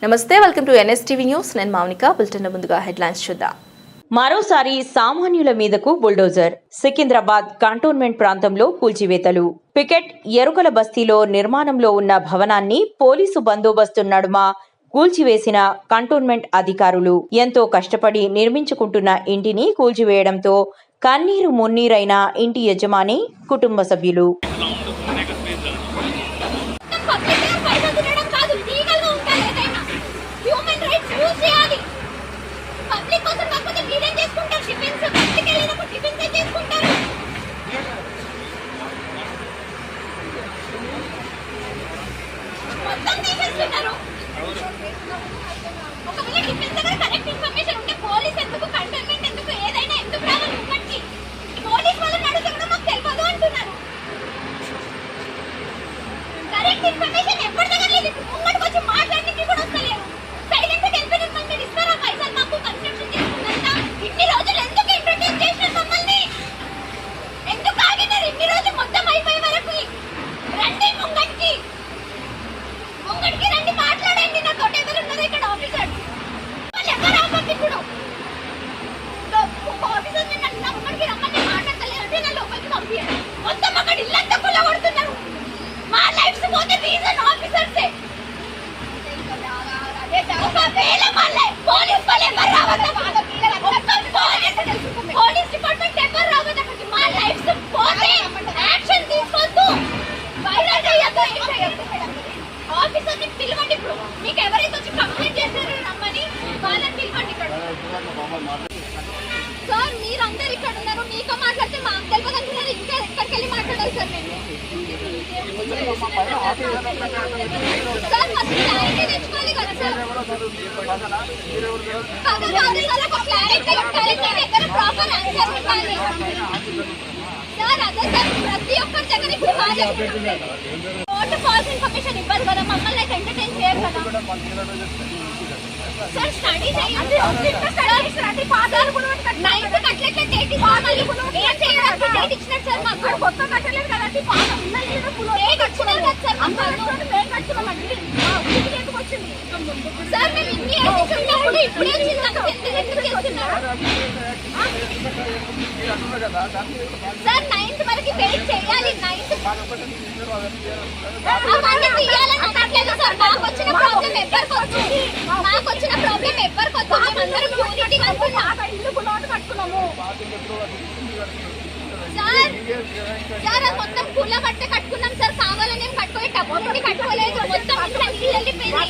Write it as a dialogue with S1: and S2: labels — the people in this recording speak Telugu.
S1: నమస్తే, వెల్కమ్ టు ఎన్ఎస్టీవీ న్యూస్. నేను మౌనిక. బులెటిన్ ముందుగా హెడ్లైన్స్ చూద్దాం.
S2: మరోసారి సామాన్యుల మీదకు బుల్డోజర్. సికింద్రాబాద్ కంటోన్మెంట్ ప్రాంతంలో కూల్చివేతలు. పికెట్ ఎరుకల బస్తీలో నిర్మాణంలో ఉన్న భవనాన్ని పోలీసు బందోబస్తు నడుమ కూల్చివేసిన కంటోన్మెంట్ అధికారులు. ఎంతో కష్టపడి నిర్మించుకుంటున్న ఇంటిని కూల్చివేయడంతో కన్నీరు మున్నీరైన ఇంటి యజమాని, కుటుంబ సభ్యులు.
S3: సార్ మీరందరూ ఇక్కడ ఉన్నారు, మీతో మాట్లాడితే మాకు తెలియదు అంటున్నారు. ఇంకా ఎక్కడికి వెళ్ళి మాట్లాడాలి సార్? సార్ ఫస్ట్ క్లారిటీ తెచ్చుకోవాలి కదా సార్. ప్రాపర్ ఆన్సర్ ఇవ్వాలి సార్. అదే సార్, ప్రతి ఒక్కరి దగ్గర ఇప్పుడు ఫాల్స్ ఇన్ఫర్మేషన్ ఇవ్వరు కదా, మమ్మల్ని అయితే ఎంటర్టైన్ చేయరు కదా సార్. స్టడీ చేయండి. నైన్త్ కట్టలేట్లే డేట్ ఇచ్చినట్టు సార్. మాకు కొత్త కట్టలేదు కదా, డేట్ ఇచ్చినారు కదా సార్. సార్ మేము ఇన్ని ఉన్నప్పుడు ఇప్పుడే సార్ 9th వరకు వెయిట్ చేయాలి. 9th అవన్నీ తీయాలని అనట్లేదు సార్. మాకు వచ్చిన ప్రాబ్లం ఎవరికి వచ్చింది? మాకు వచ్చిన ప్రాబ్లం ఎవరికి వచ్చింది? మేమందరం యూనిటీగా కట్టుకున్నాము సార్. సార్ అది మొత్తం పూల బట్ట కట్టుకున్నాం సార్. కావాలని కట్టుకోలే, డబ్బు నుండి కట్టుకోలేదు. మొత్తం నీళ్ళు వెళ్ళిపోయింది.